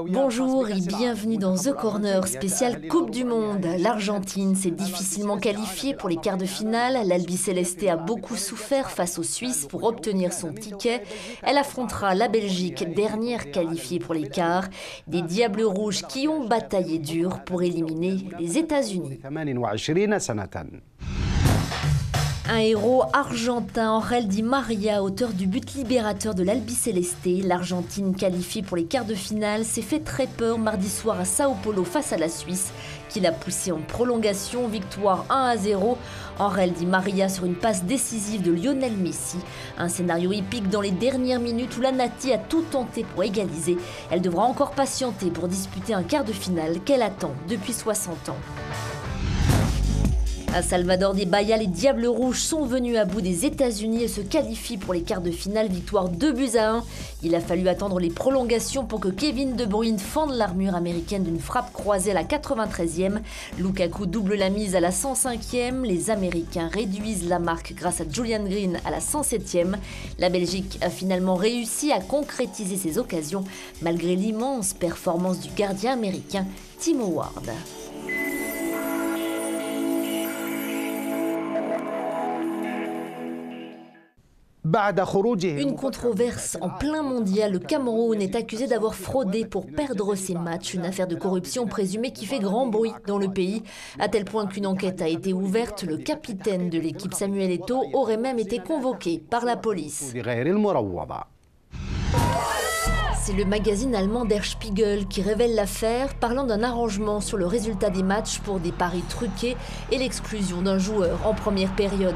Bonjour et bienvenue dans The Corner spécial Coupe du Monde. L'Argentine s'est difficilement qualifiée pour les quarts de finale. L'Albiceleste a beaucoup souffert face aux Suisses pour obtenir son ticket. Elle affrontera la Belgique, dernière qualifiée pour les quarts. Des Diables Rouges qui ont bataillé dur pour éliminer les États-Unis. Un héros argentin, Ángel Di María, auteur du but libérateur de l'Albiceleste. L'Argentine qualifiée pour les quarts de finale s'est fait très peur mardi soir à Sao Paulo face à la Suisse, qui l'a poussé en prolongation, victoire 1-0. Ángel Di María sur une passe décisive de Lionel Messi. Un scénario épique dans les dernières minutes où la Nati a tout tenté pour égaliser. Elle devra encore patienter pour disputer un quart de finale qu'elle attend depuis 60 ans. À Salvador de Bahia, les Diables Rouges sont venus à bout des États-Unis et se qualifient pour les quarts de finale, victoire 2-1. Il a fallu attendre les prolongations pour que Kevin De Bruyne fende l'armure américaine d'une frappe croisée à la 93e. Lukaku double la mise à la 105e. Les Américains réduisent la marque grâce à Julian Green à la 107e. La Belgique a finalement réussi à concrétiser ses occasions malgré l'immense performance du gardien américain Tim Howard. Une controverse en plein mondial. Le Cameroun est accusé d'avoir fraudé pour perdre ses matchs. Une affaire de corruption présumée qui fait grand bruit dans le pays, à tel point qu'une enquête a été ouverte. Le capitaine de l'équipe, Samuel Eto'o, aurait même été convoqué par la police. C'est le magazine allemand Der Spiegel qui révèle l'affaire, parlant d'un arrangement sur le résultat des matchs pour des paris truqués et l'exclusion d'un joueur en première période.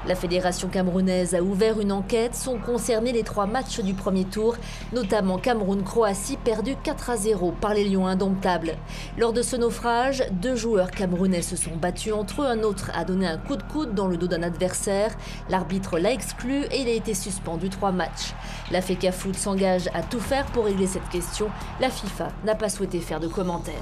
La fédération camerounaise a ouvert une enquête. Sont concernés les 3 matchs du premier tour, notamment Cameroun-Croatie, perdu 4-0 par les Lions indomptables. Lors de ce naufrage, 2 joueurs camerounais se sont battus entre eux. Un autre a donné un coup de coude dans le dos d'un adversaire. L'arbitre l'a exclu et il a été suspendu 3 matchs. La FECAFOOT s'engage à tout faire pour régler cette question. La FIFA n'a pas souhaité faire de commentaires.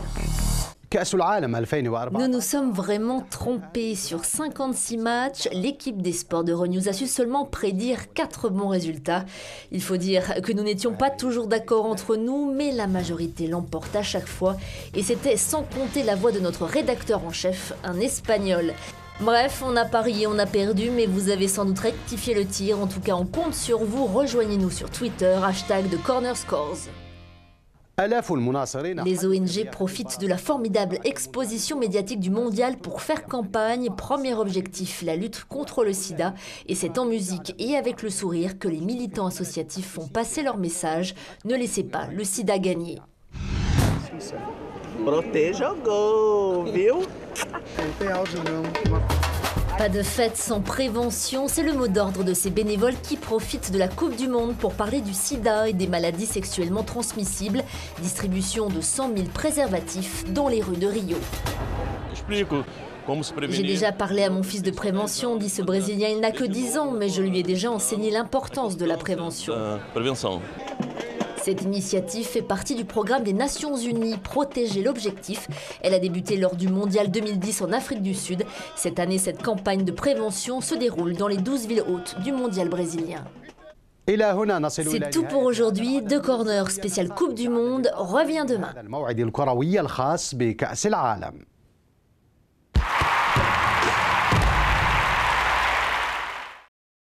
Nous nous sommes vraiment trompés. Sur 56 matchs, l'équipe des sports d'Euronews a su seulement prédire 4 bons résultats. Il faut dire que nous n'étions pas toujours d'accord entre nous, mais la majorité l'emporte à chaque fois. Et c'était sans compter la voix de notre rédacteur en chef, un Espagnol. Bref, on a parié, on a perdu, mais vous avez sans doute rectifié le tir. En tout cas, on compte sur vous. Rejoignez-nous sur Twitter, #TheCornerScores. Les ONG profitent de la formidable exposition médiatique du mondial pour faire campagne. Premier objectif, la lutte contre le sida. Et c'est en musique et avec le sourire que les militants associatifs font passer leur message. Ne laissez pas le sida gagner. Proteja o gol, viu? Pas de fête sans prévention, c'est le mot d'ordre de ces bénévoles qui profitent de la Coupe du Monde pour parler du sida et des maladies sexuellement transmissibles. Distribution de 100 000 préservatifs dans les rues de Rio. J'ai déjà parlé à mon fils de prévention, dit ce Brésilien. Il n'a que 10 ans, mais je lui ai déjà enseigné l'importance de la prévention. Cette initiative fait partie du programme des Nations Unies, Protéger l'objectif. Elle a débuté lors du Mondial 2010 en Afrique du Sud. Cette année, cette campagne de prévention se déroule dans les 12 villes hôtes du Mondial brésilien. C'est tout pour aujourd'hui. The Corner spécial Coupe du Monde revient demain.